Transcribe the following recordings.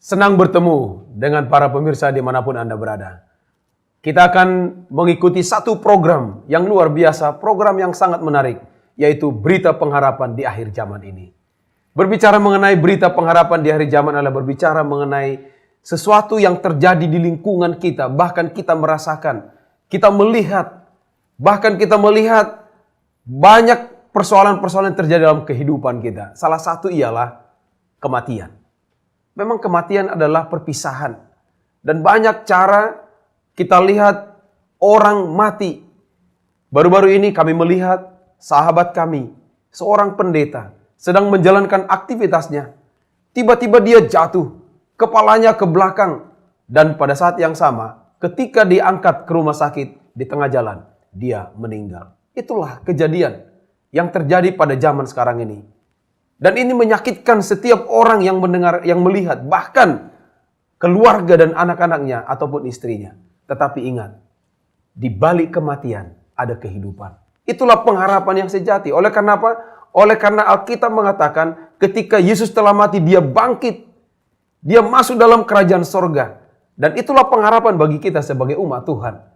Senang bertemu dengan para pemirsa dimanapun Anda berada. Kita akan mengikuti satu program yang luar biasa, program yang sangat menarik, yaitu Berita Pengharapan di Akhir Zaman ini. Berbicara mengenai berita pengharapan di akhir zaman adalah berbicara mengenai sesuatu yang terjadi di lingkungan kita, bahkan kita merasakan, kita melihat, bahkan kita melihat banyak persoalan-persoalan yang terjadi dalam kehidupan kita. Salah satu ialah kematian. Memang kematian adalah perpisahan. Dan banyak cara kita lihat orang mati. Baru-baru ini kami melihat sahabat kami, seorang pendeta, sedang menjalankan aktivitasnya. Tiba-tiba dia jatuh, kepalanya ke belakang. Dan pada saat yang sama, ketika diangkat ke rumah sakit di tengah jalan, dia meninggal. Itulah kejadian yang terjadi pada zaman sekarang ini. Dan ini menyakitkan setiap orang yang mendengar, yang melihat, bahkan keluarga dan anak-anaknya ataupun istrinya. Tetapi ingat, di balik kematian ada kehidupan. Itulah pengharapan yang sejati. Oleh karena apa? Oleh karena Alkitab mengatakan ketika Yesus telah mati, dia bangkit. Dia masuk dalam kerajaan sorga. Dan itulah pengharapan bagi kita sebagai umat Tuhan.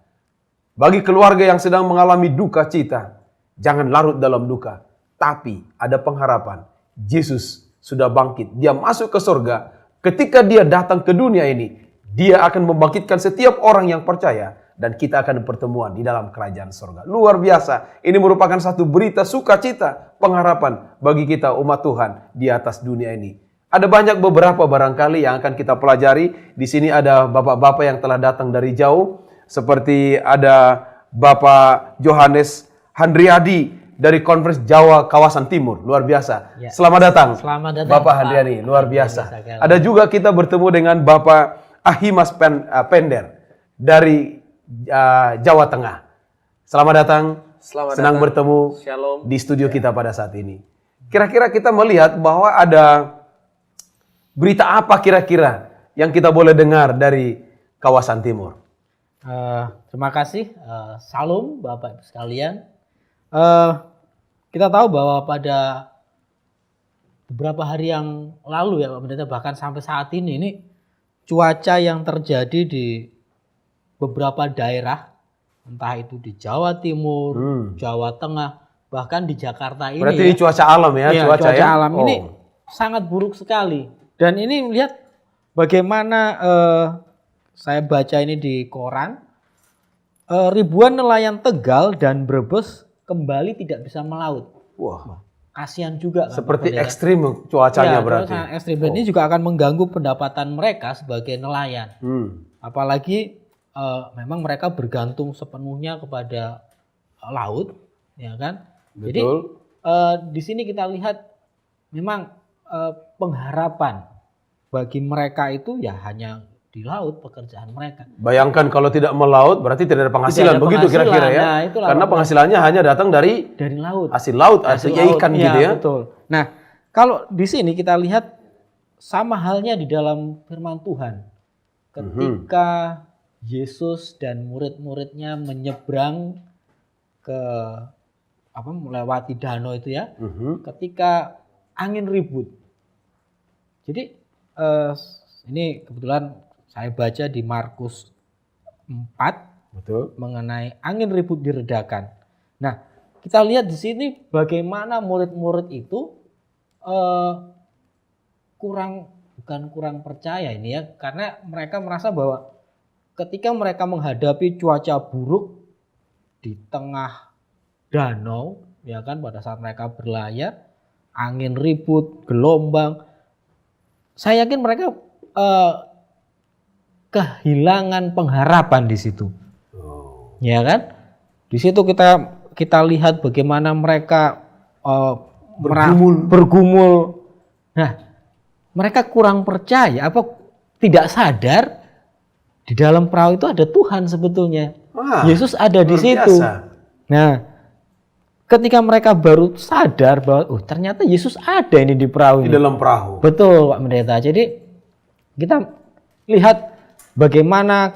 Bagi keluarga yang sedang mengalami duka cita, jangan larut dalam duka. Tapi ada pengharapan. Yesus sudah bangkit. Dia masuk ke sorga. Ketika dia datang ke dunia ini, dia akan membangkitkan setiap orang yang percaya. Dan kita akan pertemuan di dalam kerajaan sorga. Luar biasa. Ini merupakan satu berita sukacita, pengharapan bagi kita umat Tuhan di atas dunia ini. Ada banyak beberapa barangkali yang akan kita pelajari. Di sini ada bapak-bapak yang telah datang dari jauh. Seperti ada Bapak Johannes Handriadi dari Konferensi Jawa Kawasan Timur. Luar biasa. Ya. Selamat datang. Selamat datang Bapak Handriadi. Luar biasa. Ada juga kita bertemu dengan Bapak Ahimas Pender dari Jawa Tengah. Selamat datang. Senang bertemu Shalom. di studio kita pada saat ini. Kira-kira kita melihat bahwa ada berita apa kira-kira yang kita boleh dengar dari kawasan timur? Terima kasih. Salam Bapak Ibu sekalian. Kita tahu bahwa pada beberapa hari yang lalu ya Pak Pendeta, bahkan sampai saat ini cuaca yang terjadi di beberapa daerah, entah itu di Jawa Timur, Jawa Tengah, bahkan di Jakarta ini. Berarti cuaca alam ya? Iya, cuaca alam ini sangat buruk sekali. Dan ini lihat bagaimana saya baca ini di koran, ribuan nelayan Tegal dan Brebes kembali tidak bisa melaut. Wah, kasihan juga. Seperti ekstrim cuacanya berarti. Ekstrim. Ini juga akan mengganggu pendapatan mereka sebagai nelayan. Apalagi memang mereka bergantung sepenuhnya kepada laut, ya kan? Betul. Jadi di sini kita lihat memang pengharapan bagi mereka itu ya hanya di laut pekerjaan mereka. Bayangkan kalau tidak melaut berarti tidak ada penghasilan, begitu kira-kira ya? Nah, karena penghasilannya hanya datang dari laut. Hasil laut, hasilnya ikan gitu ya. Betul. Nah, kalau di sini kita lihat sama halnya di dalam firman Tuhan. Ketika Yesus dan murid-muridnya menyeberang ke melewati danau itu ya. Ketika angin ribut. Jadi ini kebetulan saya baca di Markus 4. Betul. Mengenai angin ribut diredakan. Nah, kita lihat di sini bagaimana murid-murid itu bukan kurang percaya ini ya, karena mereka merasa bahwa ketika mereka menghadapi cuaca buruk di tengah danau, ya kan, pada saat mereka berlayar, angin ribut, gelombang, saya yakin mereka kehilangan pengharapan di situ. Ya kan? Di situ kita lihat bagaimana mereka bergumul. Nah, mereka kurang percaya, tidak sadar di dalam perahu itu ada Tuhan sebetulnya. Yesus ada di situ. Nah, ketika mereka baru sadar bahwa ternyata Yesus ada ini di perahu ini. Di dalam perahu. Betul Pak Pendeta. Jadi kita lihat bagaimana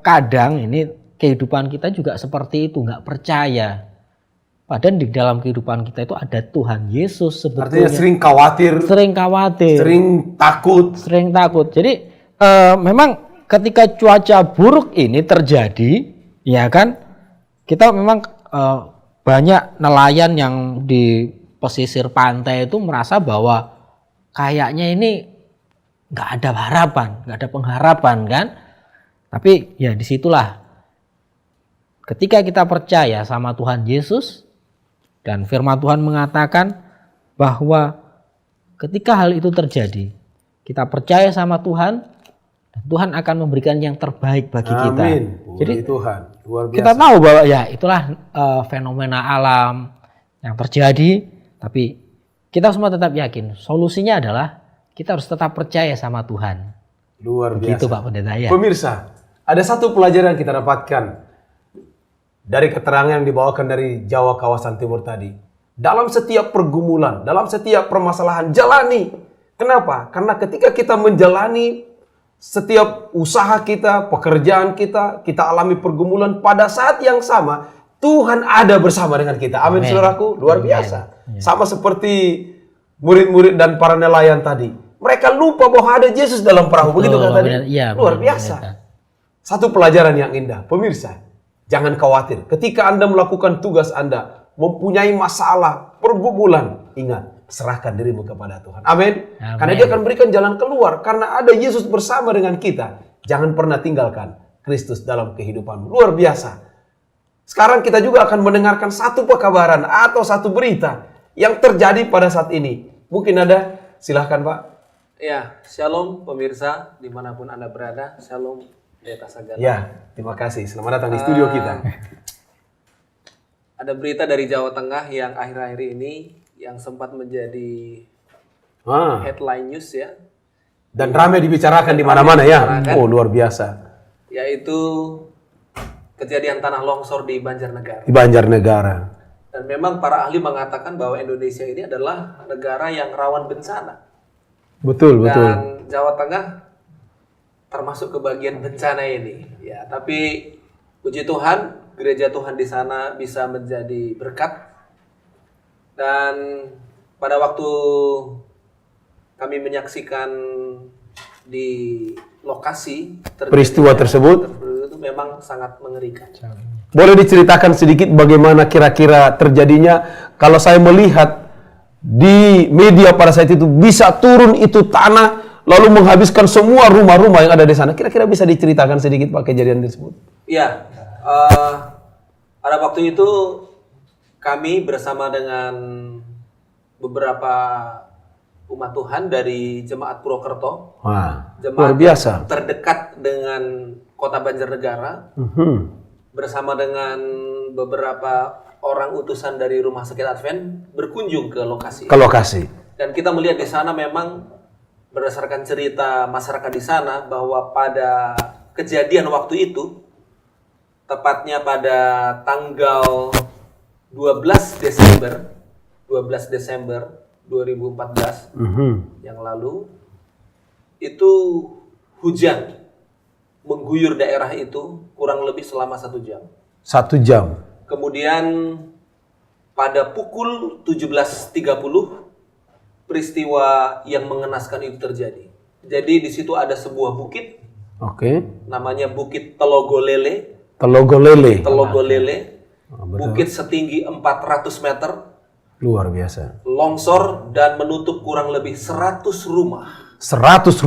kadang ini kehidupan kita juga seperti itu, nggak percaya. Padahal di dalam kehidupan kita itu ada Tuhan Yesus sebetulnya. Artinya sering khawatir, sering takut. Jadi memang ketika cuaca buruk ini terjadi, ya kan, kita memang banyak nelayan yang di pesisir pantai itu merasa bahwa kayaknya ini nggak ada harapan, nggak ada pengharapan kan. Tapi ya disitulah ketika kita percaya sama Tuhan Yesus dan firman Tuhan mengatakan bahwa ketika hal itu terjadi, kita percaya sama Tuhan, dan Tuhan akan memberikan yang terbaik bagi kita. Jadi Tuhan, luar biasa. Kita tahu bahwa ya itulah fenomena alam yang terjadi, tapi kita semua tetap yakin solusinya adalah kita harus tetap percaya sama Tuhan. Luar biasa. Begitu Pak Pendeta ya. Pemirsa, ada satu pelajaran yang kita dapatkan dari keterangan yang dibawakan dari Jawa kawasan timur tadi. Dalam setiap pergumulan, dalam setiap permasalahan, jalani. Kenapa? Karena ketika kita menjalani setiap usaha kita, pekerjaan kita, kita alami pergumulan, pada saat yang sama Tuhan ada bersama dengan kita. Amin, saudaraku, luar biasa. Sama seperti murid-murid dan para nelayan tadi. Mereka lupa bahwa ada Yesus dalam perahu. Begitu kan tadi? Luar biasa. Satu pelajaran yang indah. Pemirsa, jangan khawatir. Ketika Anda melakukan tugas Anda, mempunyai masalah, pergumulan, ingat, serahkan dirimu kepada Tuhan. Amin. Karena Dia akan berikan jalan keluar. Karena ada Yesus bersama dengan kita. Jangan pernah tinggalkan Kristus dalam kehidupanmu. Luar biasa. Sekarang kita juga akan mendengarkan satu pekabaran atau satu berita yang terjadi pada saat ini. Mungkin ada, silahkan Pak. Ya, shalom pemirsa dimanapun Anda berada. Shalom Pendeta Sagala. Ya, terima kasih. Selamat datang di studio kita. Ada berita dari Jawa Tengah yang akhir-akhir ini yang sempat menjadi headline news ya. Dan ramai dibicarakan di mana-mana ya. Oh, luar biasa. Yaitu kejadian tanah longsor di Banjarnegara. Di Banjarnegara. Dan memang para ahli mengatakan bahwa Indonesia ini adalah negara yang rawan bencana. Betul. Dan Jawa Tengah termasuk ke bagian bencana ini. Ya, tapi puji Tuhan, gereja Tuhan di sana bisa menjadi berkat. Dan pada waktu kami menyaksikan di lokasi peristiwa tersebut itu memang sangat mengerikan. Boleh diceritakan sedikit bagaimana kira-kira terjadinya? Kalau saya melihat di media pada saat itu bisa turun itu tanah lalu menghabiskan semua rumah-rumah yang ada di sana. Kira-kira bisa diceritakan sedikit Pak kejadian tersebut? Iya, pada waktu itu kami bersama dengan beberapa umat Tuhan dari Jemaat Purwokerto, luar biasa, terdekat dengan kota Banjarnegara, bersama dengan beberapa orang utusan dari Rumah Sakit Advent berkunjung ke lokasi. Dan kita melihat di sana memang berdasarkan cerita masyarakat di sana bahwa pada kejadian waktu itu, tepatnya pada tanggal 12 Desember 2014 yang lalu, itu hujan mengguyur daerah itu kurang lebih selama 1 jam. 1 jam. Kemudian pada pukul 17.30 peristiwa yang mengenaskan itu terjadi. Jadi di situ ada sebuah bukit, namanya Bukit Telogolele. Bukit setinggi 400 meter. Luar biasa. Longsor dan menutup kurang lebih 100 rumah. 100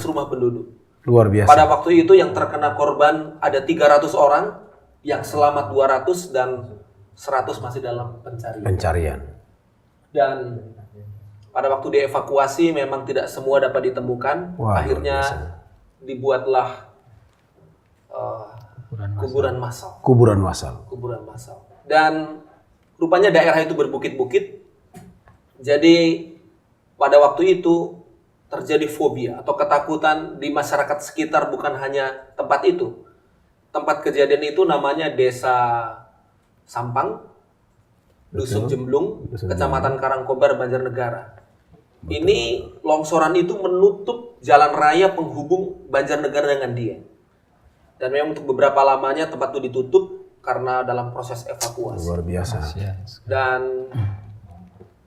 rumah penduduk. Luar biasa. Pada waktu itu yang terkena korban ada 300 orang, yang selamat 200 dan 100 masih dalam pencarian. Dan pada waktu dievakuasi memang tidak semua dapat ditemukan. Akhirnya dibuatlah kuburan massal. Dan rupanya daerah itu berbukit-bukit. Jadi pada waktu itu terjadi fobia atau ketakutan di masyarakat sekitar, bukan hanya tempat itu. Tempat kejadian itu namanya Desa Sampang, Dusun Jemblung, Kecamatan Karangkobar, Banjarnegara. Ini longsoran itu menutup jalan raya penghubung Banjarnegara dengan Dieng. Dan memang untuk beberapa lamanya tempat itu ditutup karena dalam proses evakuasi. Luar biasa. Dan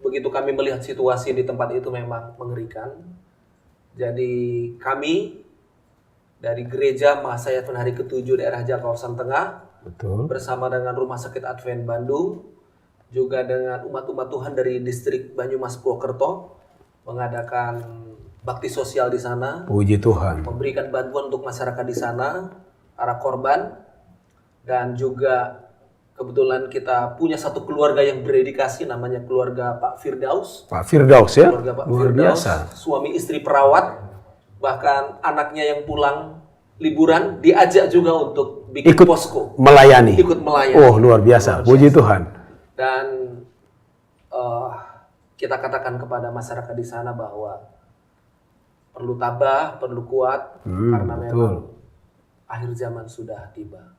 begitu kami melihat situasi di tempat itu memang mengerikan. Jadi kami dari Gereja Mahasiswa Advent Hari ke-7 daerah Jakarta Tengah Betul. bersama dengan Rumah Sakit Advent Bandung, juga dengan umat-umat Tuhan dari distrik Banyumas Purwokerto mengadakan bakti sosial di sana, Puji Tuhan. memberikan bantuan untuk masyarakat di sana, para korban, dan juga kebetulan kita punya satu keluarga yang berdedikasi, namanya keluarga Pak Firdaus. Pak Firdaus ya, Keluarga Pak luar Firdaus, biasa. suami istri perawat, bahkan anaknya yang pulang liburan diajak juga untuk bikin Ikut posko, melayani. ikut melayani. Oh, luar biasa. Puji Tuhan. Dan kita katakan kepada masyarakat di sana bahwa perlu tabah, perlu kuat, karena memang akhir zaman sudah tiba.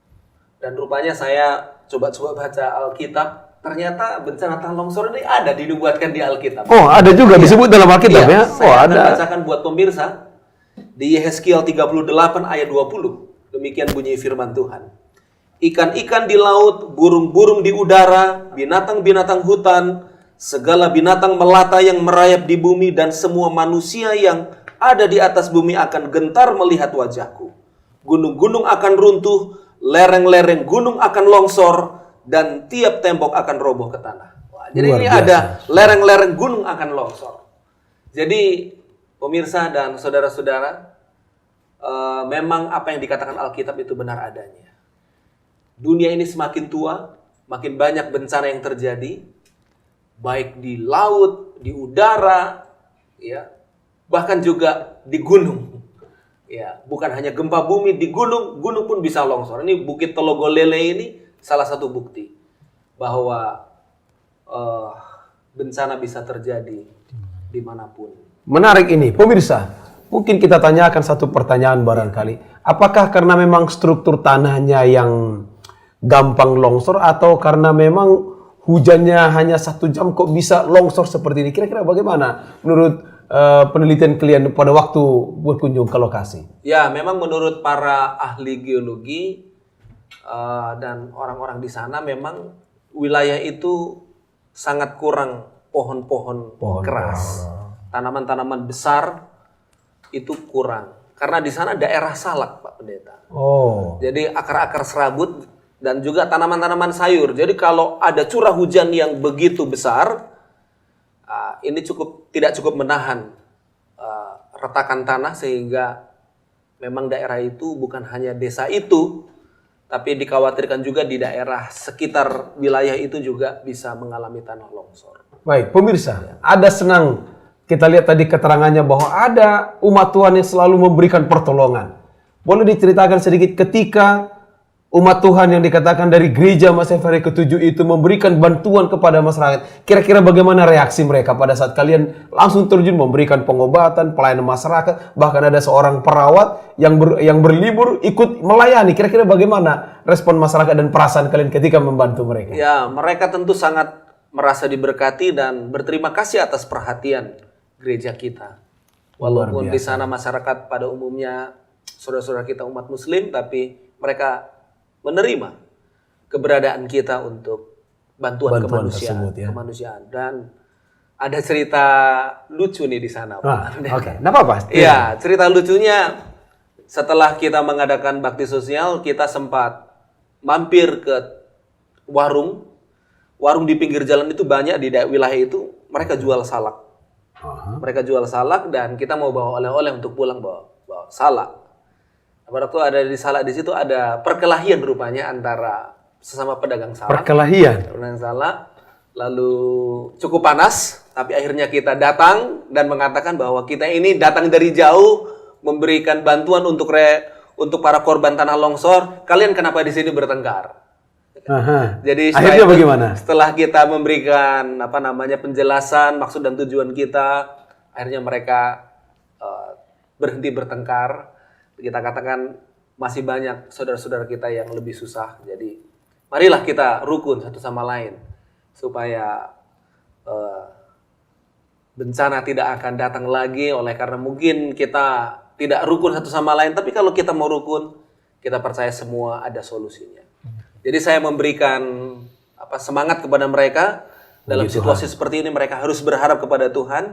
Dan rupanya saya coba-coba baca Alkitab, ternyata bencana tanah longsor ini ada dinubuatkan di Alkitab. Oh, ada juga disebut dalam Alkitab ya? Oh, Saya akan ada. bacakan buat pemirsa di Yehezkiel 38 ayat 20. Demikian bunyi firman Tuhan. Ikan-ikan di laut, burung-burung di udara, binatang-binatang hutan, segala binatang melata yang merayap di bumi, dan semua manusia yang ada di atas bumi akan gentar melihat wajahku. Gunung-gunung akan runtuh, lereng-lereng gunung akan longsor, dan tiap tembok akan roboh ke tanah. Wah, jadi Luar ini biasa. ada lereng-lereng gunung akan longsor. Jadi pemirsa dan saudara-saudara, memang apa yang dikatakan Alkitab itu benar adanya. Dunia ini semakin tua, makin banyak bencana yang terjadi, baik di laut, di udara, ya, bahkan juga di gunung. Ya, bukan hanya gempa bumi, di gunung, gunung pun bisa longsor. Ini Bukit Telogolele ini salah satu bukti bahwa bencana bisa terjadi dimanapun. Menarik ini, pemirsa. Mungkin kita tanyakan satu pertanyaan barangkali. Apakah karena memang struktur tanahnya yang gampang longsor, atau karena memang hujannya hanya 1 jam kok bisa longsor seperti ini? Kira-kira bagaimana menurut penelitian kalian pada waktu berkunjung ke lokasi? Ya, memang menurut para ahli geologi dan orang-orang di sana, memang wilayah itu sangat kurang pohon-pohon keras. Tanaman-tanaman besar itu kurang. Karena di sana daerah salak, Pak Pendeta. Oh. Jadi akar-akar serabut dan juga tanaman-tanaman sayur. Jadi kalau ada curah hujan yang begitu besar, ini tidak cukup menahan retakan tanah, sehingga memang daerah itu bukan hanya desa itu, tapi dikhawatirkan juga di daerah sekitar wilayah itu juga bisa mengalami tanah longsor. Baik, pemirsa, ada senang kita lihat tadi keterangannya bahwa ada umat Tuhan yang selalu memberikan pertolongan. Boleh diceritakan sedikit ketika umat Tuhan yang dikatakan dari Gereja Mahasiswa Hari ke-7 itu memberikan bantuan kepada masyarakat. Kira-kira bagaimana reaksi mereka pada saat kalian langsung terjun memberikan pengobatan, pelayanan masyarakat, bahkan ada seorang perawat yang berlibur ikut melayani. Kira-kira bagaimana respon masyarakat dan perasaan kalian ketika membantu mereka? Ya, mereka tentu sangat merasa diberkati dan berterima kasih atas perhatian gereja kita. Walaupun di sana masyarakat pada umumnya saudara-saudara kita umat Muslim, tapi mereka menerima keberadaan kita untuk bantuan kemanusiaan, tersebut, ya. kemanusiaan. Dan ada cerita lucu nih di sana. Oke, nggak apa-apa. Iya, cerita lucunya setelah kita mengadakan bakti sosial, kita sempat mampir ke warung di pinggir jalan itu banyak di wilayah itu, mereka jual salak. Mereka jual salak dan kita mau bawa oleh-oleh untuk pulang, bawa salak. Pada waktu ada di salak di situ ada perkelahian rupanya antara sesama pedagang salak. Pedagang salak, lalu cukup panas, tapi akhirnya kita datang dan mengatakan bahwa kita ini datang dari jauh memberikan bantuan untuk para korban tanah longsor. Kalian kenapa di sini bertengkar? Jadi akhirnya bagaimana? Setelah kita memberikan penjelasan maksud dan tujuan kita, akhirnya mereka berhenti bertengkar. Kita katakan masih banyak saudara-saudara kita yang lebih susah. Jadi marilah kita rukun satu sama lain supaya bencana tidak akan datang lagi, oleh karena mungkin kita tidak rukun satu sama lain. Tapi kalau kita mau rukun, kita percaya semua ada solusinya. Jadi saya memberikan semangat kepada mereka dalam situasi seperti ini. Mereka harus berharap kepada Tuhan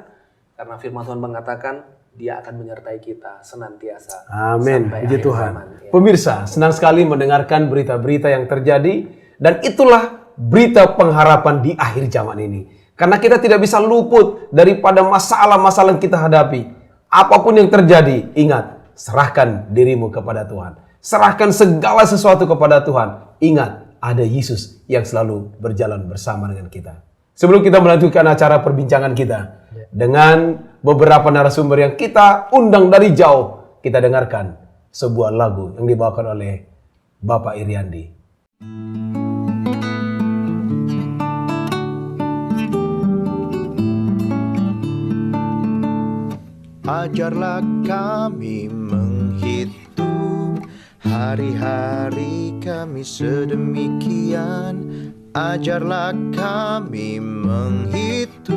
karena firman Tuhan mengatakan Dia akan menyertai kita senantiasa. Amin. Sampai Puji akhir Tuhan. zaman, ya. Pemirsa, senang sekali mendengarkan berita-berita yang terjadi dan itulah berita pengharapan di akhir zaman ini. Karena kita tidak bisa luput daripada masalah-masalah yang kita hadapi. Apapun yang terjadi, ingat, serahkan dirimu kepada Tuhan. Serahkan segala sesuatu kepada Tuhan. Ingat, ada Yesus yang selalu berjalan bersama dengan kita. Sebelum kita melanjutkan acara perbincangan kita dengan beberapa narasumber yang kita undang dari jauh, kita dengarkan sebuah lagu yang dibawakan oleh Bapak Iriandi. Ajarlah kami menghitung hari-hari kami sedemikian. Ajarlah kami menghitung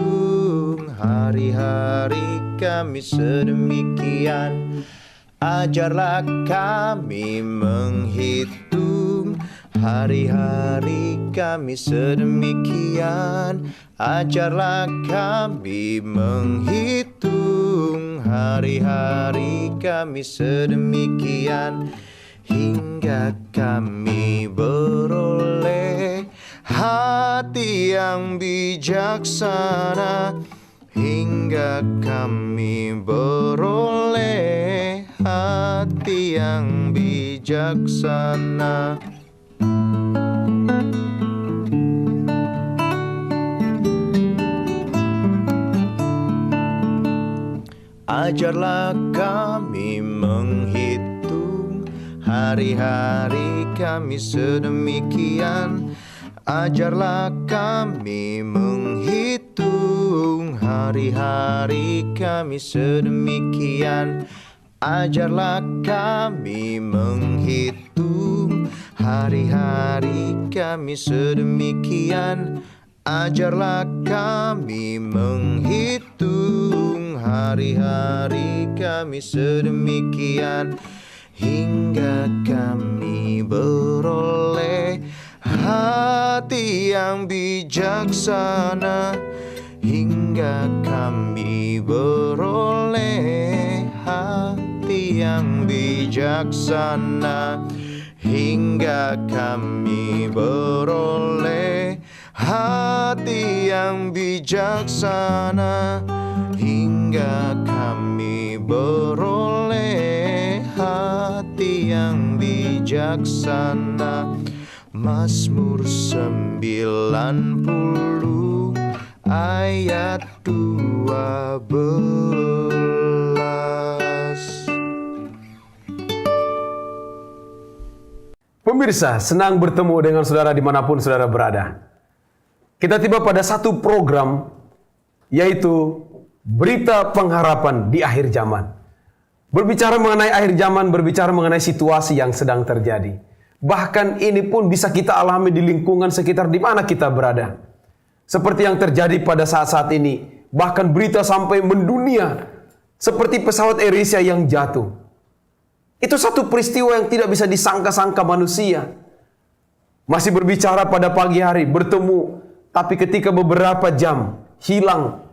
hari-hari kami sedemikian. Ajarlah kami menghitung hari-hari kami sedemikian. Ajarlah kami menghitung hari-hari kami sedemikian, hingga kami beroleh hati yang bijaksana, hingga kami beroleh hati yang bijaksana. Ajarlah kami menghitung hari-hari kami sedemikian. Ajarlah kami menghitung hari-hari kami sedemikian. Ajarlah kami menghitung hari-hari kami sedemikian. Ajarlah kami menghitung hari-hari kami sedemikian, hingga kami beroleh hati yang bijaksana, hingga kami beroleh hati yang bijaksana, hingga kami beroleh hati yang bijaksana, hingga kami beroleh hati yang bijaksana. Mazmur 90 ayat 12. Pemirsa, senang bertemu dengan saudara dimanapun saudara berada. Kita tiba pada satu program, yaitu Berita Pengharapan di Akhir Zaman. Berbicara mengenai akhir zaman, berbicara mengenai situasi yang sedang terjadi. Bahkan ini pun bisa kita alami di lingkungan sekitar di mana kita berada. Seperti yang terjadi pada saat-saat ini. Bahkan berita sampai mendunia. Seperti pesawat AirAsia yang jatuh. Itu satu peristiwa yang tidak bisa disangka-sangka manusia. Masih berbicara pada pagi hari, bertemu. Tapi ketika beberapa jam, hilang.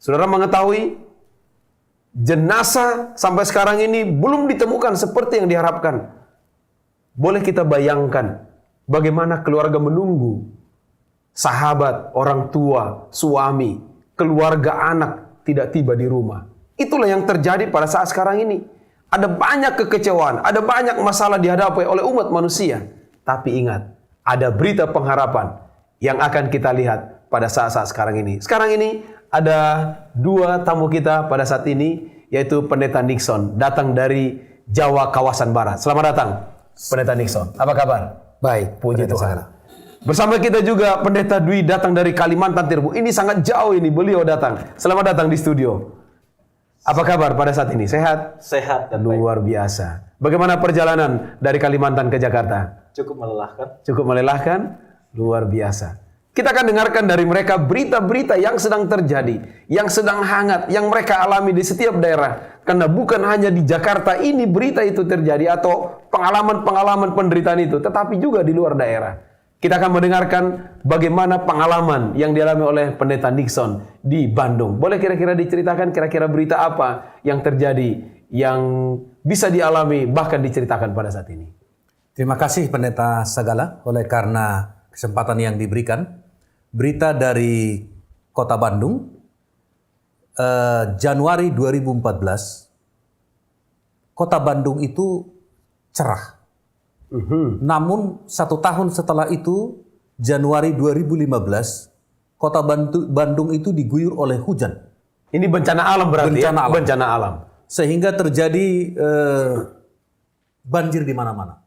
Saudara mengetahui, jenazah sampai sekarang ini belum ditemukan seperti yang diharapkan. Boleh kita bayangkan bagaimana keluarga menunggu sahabat, orang tua, suami, keluarga anak tidak tiba di rumah. Itulah yang terjadi pada saat sekarang ini. Ada banyak kekecewaan, ada banyak masalah dihadapi oleh umat manusia. Tapi ingat, ada berita pengharapan yang akan kita lihat pada saat-saat sekarang ini. Sekarang ini ada dua tamu kita pada saat ini, yaitu Pendeta Nixon, datang dari Jawa kawasan Barat. Selamat datang, Pendeta Nixon. Apa kabar? Baik, Puji Pendeta Tuhan. Sarah. Bersama kita juga Pendeta Dwi datang dari Kalimantan Timur. Ini sangat jauh ini beliau datang. Selamat datang di studio. Apa kabar pada saat ini? Sehat? Sehat dan baik. Luar biasa. Bagaimana perjalanan dari Kalimantan ke Jakarta? Cukup melelahkan. Cukup melelahkan? Luar biasa. Kita akan dengarkan dari mereka berita-berita yang sedang terjadi, yang sedang hangat, yang mereka alami di setiap daerah. Karena bukan hanya di Jakarta ini berita itu terjadi atau pengalaman-pengalaman penderitaan itu, tetapi juga di luar daerah. Kita akan mendengarkan bagaimana pengalaman yang dialami oleh Pendeta Nixon di Bandung. Boleh kira-kira diceritakan kira-kira berita apa yang terjadi, yang bisa dialami bahkan diceritakan pada saat ini? Terima kasih Pendeta Sagala oleh karena kesempatan yang diberikan. Berita dari Kota Bandung, Januari 2014, Kota Bandung itu cerah. Namun 1 tahun setelah itu, Januari 2015, Kota Bandung itu diguyur oleh hujan. Ini bencana alam berarti Bencana alam. Bencana alam. Sehingga terjadi banjir di mana-mana.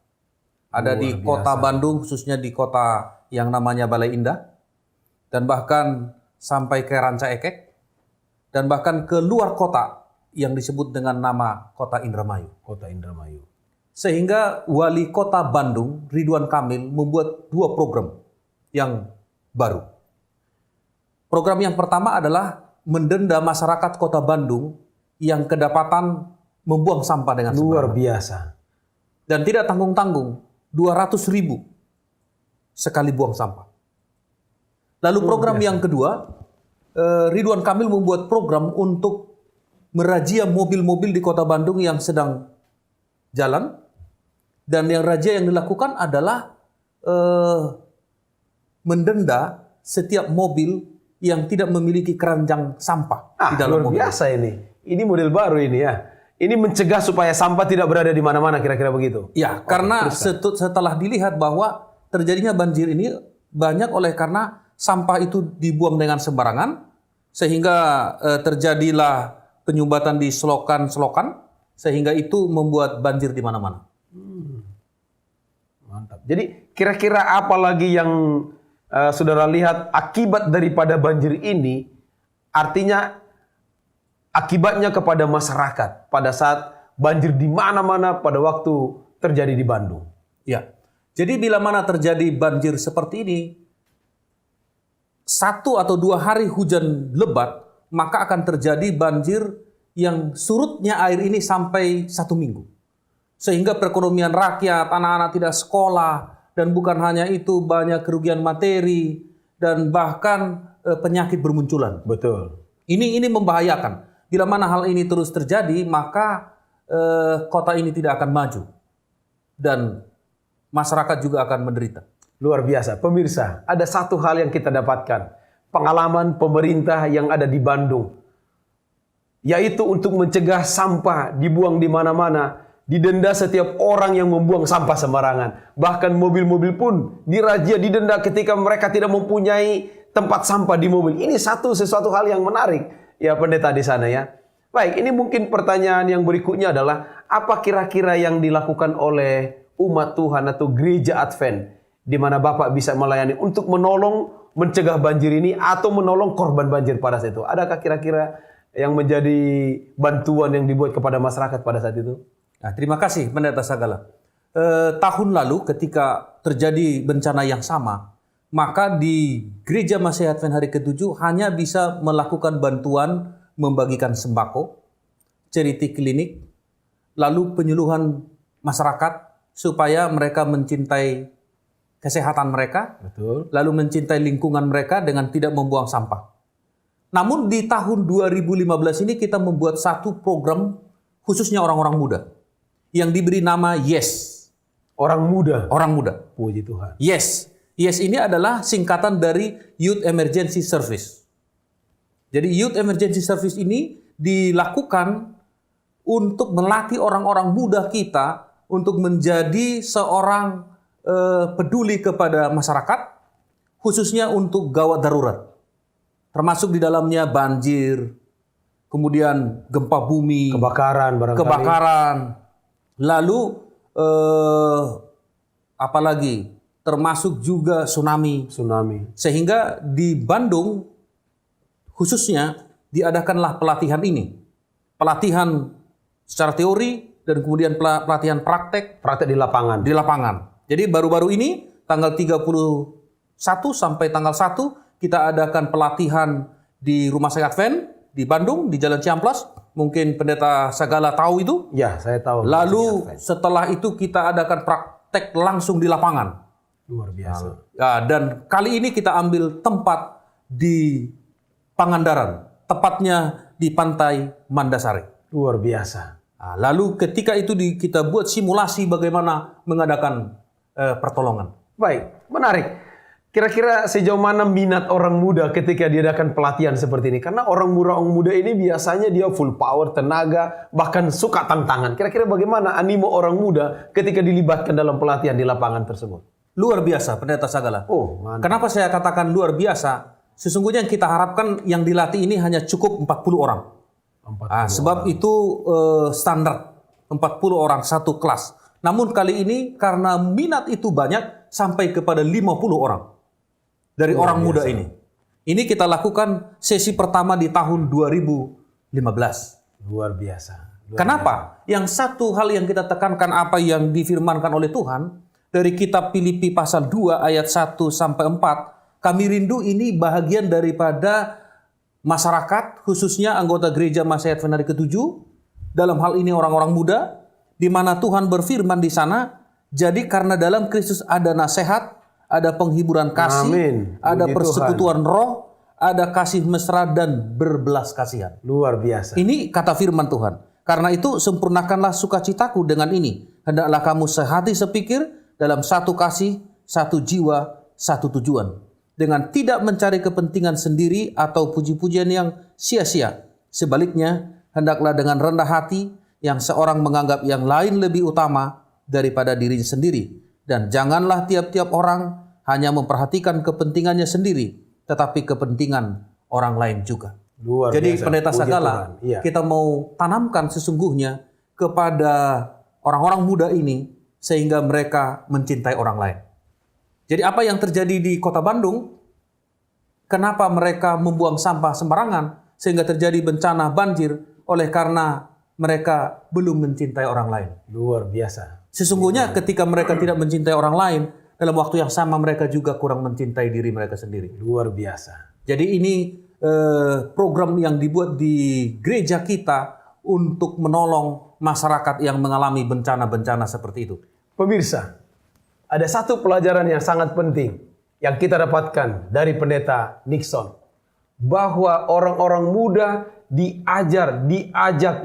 Ada di Kota Bandung, khususnya di kota yang namanya Balai Indah, dan bahkan sampai ke Ranca Ekek, dan bahkan ke luar kota yang disebut dengan nama Kota Indramayu. Kota Indramayu. Sehingga Wali Kota Bandung, Ridwan Kamil, membuat 2 program yang baru. Program yang pertama adalah mendenda masyarakat Kota Bandung yang kedapatan membuang sampah dengan Luar sembarangan. biasa. Dan tidak tanggung-tanggung, 200.000 sekali buang sampah. Lalu program yang kedua, Ridwan Kamil membuat program untuk merazia mobil-mobil di Kota Bandung yang sedang jalan. Dan yang razia yang dilakukan adalah mendenda setiap mobil yang tidak memiliki keranjang sampah di dalam luar mobil. biasa ini. Ini model baru ini ya. Ini mencegah supaya sampah tidak berada di mana-mana, kira-kira begitu. Ya, karena setelah dilihat bahwa terjadinya banjir ini banyak oleh karena sampah itu dibuang dengan sembarangan, sehingga terjadilah penyumbatan di selokan-selokan, sehingga itu membuat banjir di mana-mana. Mantap. Jadi kira-kira apa lagi yang saudara lihat akibat daripada banjir ini? Artinya akibatnya kepada masyarakat pada saat banjir di mana-mana pada waktu terjadi di Bandung. Ya, jadi bila mana terjadi banjir seperti ini, 1 atau 2 hari hujan lebat, maka akan terjadi banjir yang surutnya air ini sampai 1 minggu. Sehingga perekonomian rakyat, anak-anak tidak sekolah, dan bukan hanya itu, banyak kerugian materi, dan bahkan penyakit bermunculan. Betul. Ini membahayakan. Bila mana hal ini terus terjadi, maka kota ini tidak akan maju. Dan masyarakat juga akan menderita. Luar biasa. Pemirsa, ada satu hal yang kita dapatkan. Pengalaman pemerintah yang ada di Bandung. Yaitu untuk mencegah sampah dibuang di mana-mana. Didenda setiap orang yang membuang sampah sembarangan. Bahkan mobil-mobil pun dirazia, didenda ketika mereka tidak mempunyai tempat sampah di mobil. Ini sesuatu hal yang menarik. Ya pendeta di sana ya. Baik, ini mungkin pertanyaan yang berikutnya adalah, apa kira-kira yang dilakukan oleh umat Tuhan atau gereja Advent di mana Bapak bisa melayani untuk menolong mencegah banjir ini atau menolong korban banjir pada saat itu? Adakah kira-kira yang menjadi bantuan yang dibuat kepada masyarakat pada saat itu? Nah, terima kasih Pendeta Sagala. Tahun lalu ketika terjadi bencana yang sama, maka di Gereja Masih Advent Hari ke-7 hanya bisa melakukan bantuan membagikan sembako, charity klinik, lalu penyuluhan masyarakat supaya mereka mencintai kesehatan mereka, Betul. lalu mencintai lingkungan mereka dengan tidak membuang sampah. Namun di tahun 2015 ini kita membuat satu program khususnya orang-orang muda yang diberi nama YES. Orang muda. Orang muda. Puji Tuhan. YES. YES ini adalah singkatan dari Youth Emergency Service. Jadi Youth Emergency Service ini dilakukan untuk melatih orang-orang muda kita untuk menjadi seorang peduli kepada masyarakat, khususnya untuk gawat darurat. Termasuk di dalamnya banjir, kemudian gempa bumi, Kebakaran barangkali. kebakaran, lalu apalagi termasuk juga tsunami. Sehingga di Bandung khususnya diadakanlah pelatihan ini. Pelatihan secara teori dan kemudian pelatihan praktek Praktek di lapangan. Jadi baru-baru ini tanggal 31 sampai tanggal 1 kita adakan pelatihan di Rumah Sakit Advent di Bandung di Jalan Ciamplas. mungkin Pendeta Sagala tahu itu. Ya, saya tahu. Lalu setelah itu kita adakan praktek langsung di lapangan. Luar biasa. Ya, dan kali ini kita ambil tempat di Pangandaran, tepatnya di Pantai Mandasari. Luar biasa. Nah, lalu ketika itu kita buat simulasi bagaimana mengadakan pertolongan. Baik, menarik. Kira-kira sejauh mana minat orang muda ketika diadakan pelatihan seperti ini? Karena orang muda ini biasanya dia full power, tenaga, bahkan suka tantangan. Kira-kira bagaimana animo orang muda ketika dilibatkan dalam pelatihan di lapangan tersebut? Luar biasa, Pendeta Sagala. Oh, mantap. Kenapa saya katakan luar biasa? Sesungguhnya yang kita harapkan yang dilatih ini hanya cukup 40 orang. Sebab itu standar 40 orang satu kelas. Namun kali ini karena minat itu banyak sampai kepada 50 orang dari orang muda ini. Ini kita lakukan sesi pertama di tahun 2015. Luar biasa. Kenapa? Yang satu hal yang kita tekankan apa yang difirmankan oleh Tuhan dari kitab Filipi pasal 2 ayat 1 sampai 4. Kami rindu ini bahagian daripada masyarakat, khususnya anggota gereja Masih Advent hari ke-7, dalam hal ini orang-orang muda, di mana Tuhan berfirman di sana, jadi karena dalam Kristus ada nasihat, ada penghiburan kasih, Amin. ada Puji persekutuan roh, ada kasih mesra dan berbelas kasihan. Luar biasa. Ini kata firman Tuhan. Karena itu sempurnakanlah sukacitaku dengan ini. Hendaklah kamu sehati sepikir dalam satu kasih, satu jiwa, satu tujuan. Dengan tidak mencari kepentingan sendiri atau puji-pujian yang sia-sia. Sebaliknya, hendaklah dengan rendah hati yang seorang menganggap yang lain lebih utama daripada dirinya sendiri. Dan janganlah tiap-tiap orang hanya memperhatikan kepentingannya sendiri, tetapi kepentingan orang lain juga. Luar Jadi biasa. Pendeta Puji Sagala, Tuhan. Iya. kita mau tanamkan sesungguhnya kepada orang-orang muda ini sehingga mereka mencintai orang lain. Jadi apa yang terjadi di Kota Bandung? Kenapa mereka membuang sampah sembarangan sehingga terjadi bencana banjir oleh karena mereka belum mencintai orang lain. Luar biasa. Sesungguhnya ketika mereka tidak mencintai orang lain, dalam waktu yang sama mereka juga kurang mencintai diri mereka sendiri. Luar biasa. Jadi ini program yang dibuat di gereja kita untuk menolong masyarakat yang mengalami bencana-bencana seperti itu. Pemirsa, ada satu pelajaran yang sangat penting yang kita dapatkan dari Pendeta Nixon. Bahwa orang-orang muda diajak,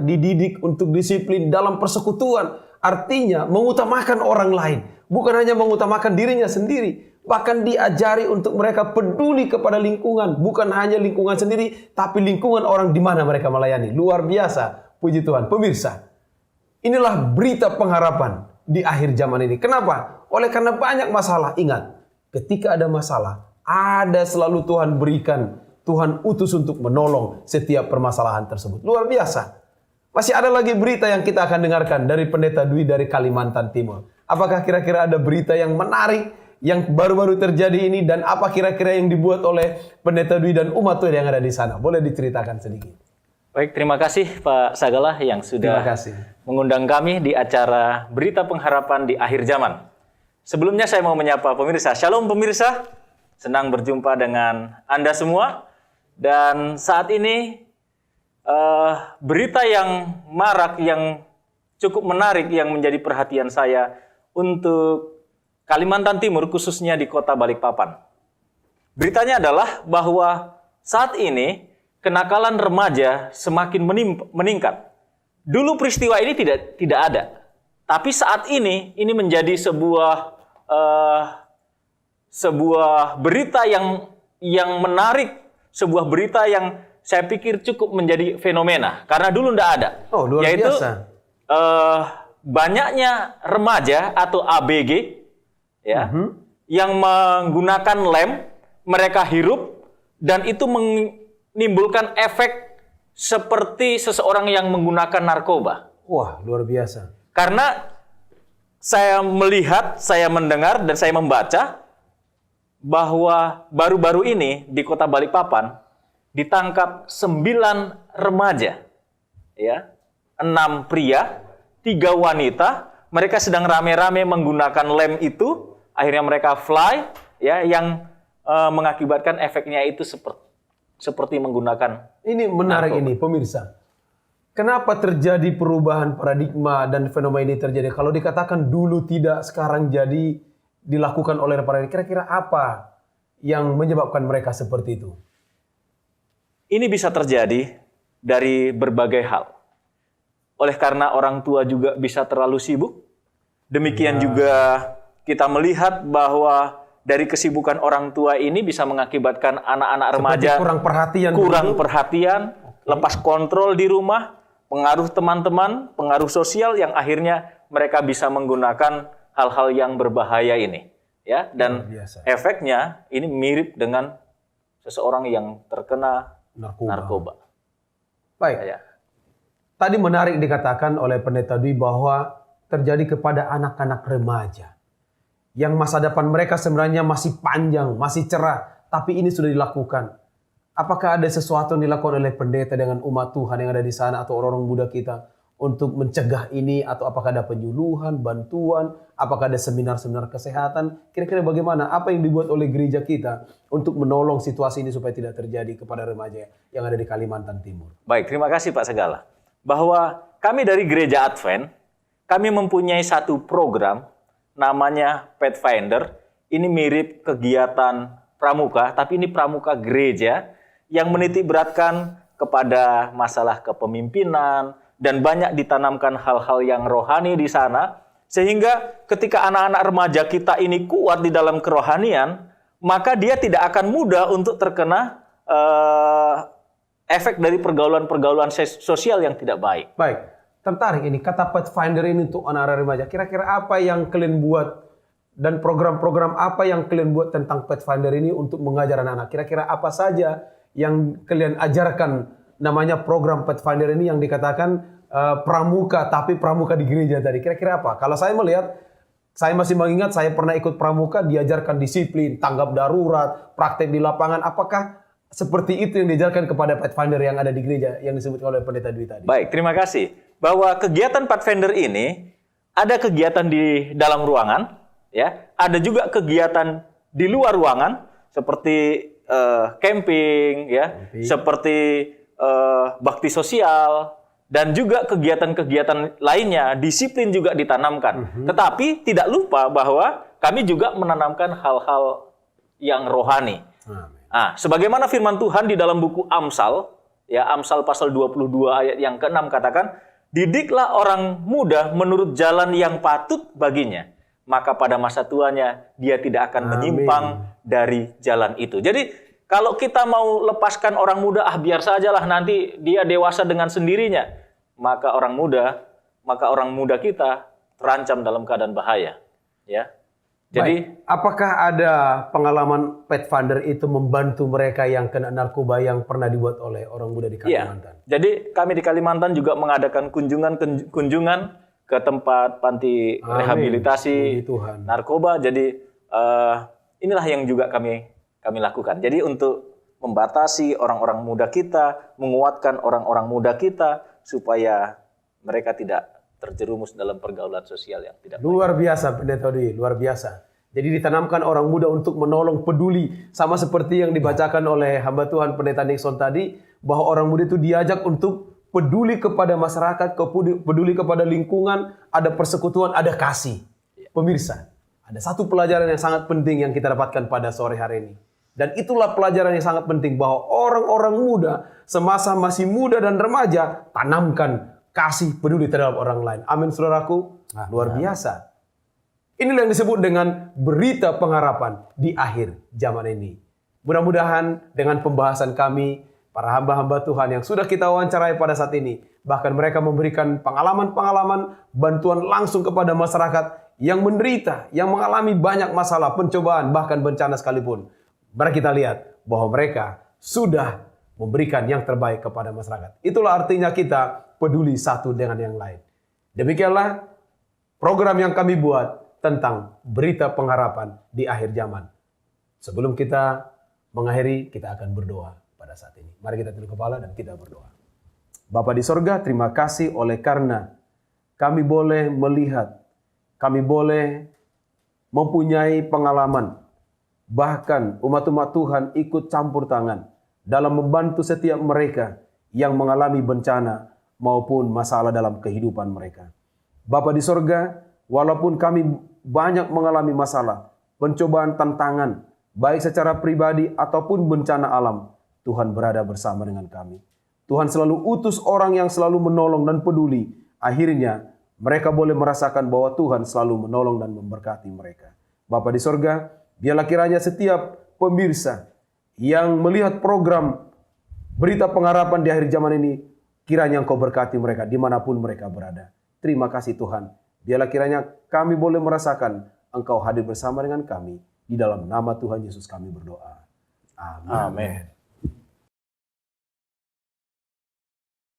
dididik untuk disiplin dalam persekutuan. Artinya mengutamakan orang lain. Bukan hanya mengutamakan dirinya sendiri. Bahkan diajari untuk mereka peduli kepada lingkungan. Bukan hanya lingkungan sendiri, tapi lingkungan orang di mana mereka melayani. Luar biasa. Puji Tuhan. Pemirsa, inilah berita pengharapan di akhir zaman ini. Kenapa? Oleh karena banyak masalah. Ingat, ketika ada masalah, ada selalu Tuhan berikan, Tuhan utus untuk menolong setiap permasalahan tersebut. Luar biasa. Masih ada lagi berita yang kita akan dengarkan dari Pendeta Dwi dari Kalimantan Timur. Apakah kira-kira ada berita yang menarik yang baru-baru terjadi ini, dan apa kira-kira yang dibuat oleh Pendeta Dwi dan umat Tuhan yang ada di sana? Boleh diceritakan sedikit. Baik, terima kasih Pak Sagala yang sudah mengundang kami di acara Berita Pengharapan di Akhir Zaman. Sebelumnya saya mau menyapa pemirsa. Shalom pemirsa, senang berjumpa dengan Anda semua. Dan saat ini berita yang marak, yang cukup menarik, yang menjadi perhatian saya untuk Kalimantan Timur, khususnya di kota Balikpapan. Beritanya adalah bahwa saat ini kenakalan remaja semakin meningkat. Dulu peristiwa ini tidak ada, tapi saat ini menjadi sebuah berita yang menarik, sebuah berita yang saya pikir cukup menjadi fenomena karena dulu tidak ada. Oh, luar yaitu biasa. Banyaknya remaja atau ABG ya, yang menggunakan lem, mereka hirup dan itu menimbulkan efek seperti seseorang yang menggunakan narkoba. Wah, luar biasa. Karena saya melihat, saya mendengar dan saya membaca bahwa baru-baru ini di kota Balikpapan ditangkap 9 remaja, ya, 6 pria, 3 wanita. Mereka sedang rame-rame menggunakan lem itu, akhirnya mereka fly, ya, yang mengakibatkan efeknya itu seperti menggunakan. Ini menarik narkoba. ini pemirsa. Kenapa terjadi perubahan paradigma dan fenomena ini terjadi? Kalau dikatakan dulu tidak, sekarang jadi dilakukan oleh para ini. Kira-kira apa yang menyebabkan mereka seperti itu? Ini bisa terjadi dari berbagai hal. Oleh karena orang tua juga bisa terlalu sibuk. Demikian juga kita melihat bahwa dari kesibukan orang tua ini bisa mengakibatkan anak-anak remaja kurang perhatian, lepas kontrol di rumah, pengaruh teman-teman, pengaruh sosial yang akhirnya mereka bisa menggunakan hal-hal yang berbahaya ini, ya. Dan efeknya ini mirip dengan seseorang yang terkena narkoba. Baik. Ya. Tadi menarik dikatakan oleh Pendeta Dwi bahwa terjadi kepada anak-anak remaja yang masa depan mereka sebenarnya masih panjang, masih cerah, tapi ini sudah dilakukan. Apakah ada sesuatu yang dilakukan oleh pendeta dengan umat Tuhan yang ada di sana atau orang-orang muda kita untuk mencegah ini, atau apakah ada penyuluhan, bantuan, apakah ada seminar-seminar kesehatan? Kira-kira bagaimana? Apa yang dibuat oleh gereja kita untuk menolong situasi ini supaya tidak terjadi kepada remaja yang ada di Kalimantan Timur? Baik, terima kasih Pak Segala. Bahwa kami dari Gereja Advent, kami mempunyai satu program namanya Pathfinder. Ini mirip kegiatan pramuka, tapi ini pramuka gereja yang menitik beratkan kepada masalah kepemimpinan dan banyak ditanamkan hal-hal yang rohani di sana, sehingga ketika anak-anak remaja kita ini kuat di dalam kerohanian, maka dia tidak akan mudah untuk terkena efek dari pergaulan-pergaulan sosial yang tidak baik. Baik, tertarik ini kata Pathfinder ini untuk anak-anak remaja. Kira-kira apa yang kalian buat dan program-program apa yang kalian buat tentang Pathfinder ini untuk mengajar anak-anak? Kira-kira apa saja yang kalian ajarkan? Namanya program Pathfinder ini yang dikatakan pramuka, tapi pramuka di gereja tadi. Kira-kira apa? Kalau saya melihat, saya masih mengingat saya pernah ikut pramuka, diajarkan disiplin, tanggap darurat, praktek di lapangan. Apakah seperti itu yang diajarkan kepada Pathfinder yang ada di gereja yang disebutkan oleh Pendeta Dwi tadi? Baik, terima kasih. Bahwa kegiatan Pathfinder ini ada kegiatan di dalam ruangan, ya, ada juga kegiatan di luar ruangan seperti camping, ya, seperti bakti sosial, dan juga kegiatan-kegiatan lainnya, disiplin juga ditanamkan. Tetapi tidak lupa bahwa kami juga menanamkan hal-hal yang rohani. Nah, sebagaimana firman Tuhan di dalam buku Amsal, ya, Amsal pasal 22 ayat yang ke-6 katakan, didiklah orang muda menurut jalan yang patut baginya, maka pada masa tuanya dia tidak akan menyimpang dari jalan itu. Jadi kalau kita mau lepaskan orang muda, biar sajalah nanti dia dewasa dengan sendirinya, maka orang muda kita terancam dalam keadaan bahaya, ya. Jadi, apakah ada pengalaman Pathfinder itu membantu mereka yang kena narkoba yang pernah dibuat oleh orang muda di Kalimantan? Iya. Jadi kami di Kalimantan juga mengadakan kunjungan ke tempat panti rehabilitasi narkoba. Jadi inilah yang juga kami lakukan. Jadi untuk membatasi orang-orang muda kita, menguatkan orang-orang muda kita supaya mereka tidak terjerumus dalam pergaulan sosial yang tidak baik. Luar biasa, Pendeta Dwi, luar biasa. Jadi ditanamkan orang muda untuk menolong, peduli. Sama seperti yang dibacakan oleh hamba Tuhan Pendeta Nixon tadi, bahwa orang muda itu diajak untuk peduli kepada masyarakat, peduli kepada lingkungan, ada persekutuan, ada kasih. Pemirsa, ada satu pelajaran yang sangat penting yang kita dapatkan pada sore hari ini. Dan itulah pelajaran yang sangat penting, bahwa orang-orang muda, semasa masih muda dan remaja, tanamkan kasih peduli terhadap orang lain. Amin, saudaraku. Luar biasa. Inilah yang disebut dengan berita pengharapan di akhir zaman ini. Mudah-mudahan dengan pembahasan kami, para hamba-hamba Tuhan yang sudah kita wawancarai pada saat ini, bahkan mereka memberikan pengalaman-pengalaman, bantuan langsung kepada masyarakat yang menderita, yang mengalami banyak masalah, pencobaan, bahkan bencana sekalipun. Mari kita lihat bahwa mereka sudah memberikan yang terbaik kepada masyarakat. Itulah artinya kita peduli satu dengan yang lain. Demikianlah program yang kami buat tentang berita pengharapan di akhir zaman. Sebelum kita mengakhiri, kita akan berdoa pada saat ini. Mari kita tunduk kepala dan kita berdoa. Bapa di sorga, terima kasih oleh karena kami boleh melihat, kami boleh mempunyai pengalaman, bahkan umat-umat Tuhan ikut campur tangan dalam membantu setiap mereka yang mengalami bencana maupun masalah dalam kehidupan mereka. Bapa di sorga, walaupun kami banyak mengalami masalah, pencobaan, tantangan, baik secara pribadi ataupun bencana alam, Tuhan berada bersama dengan kami. Tuhan selalu utus orang yang selalu menolong dan peduli. Akhirnya mereka boleh merasakan bahwa Tuhan selalu menolong dan memberkati mereka. Bapa di sorga, biarlah kiranya setiap pemirsa yang melihat program Berita Pengharapan di Akhir Zaman ini, kiranya Engkau berkati mereka dimanapun mereka berada. Terima kasih Tuhan. Biarlah kiranya kami boleh merasakan Engkau hadir bersama dengan kami. Di dalam nama Tuhan Yesus kami berdoa. Amin. Amin.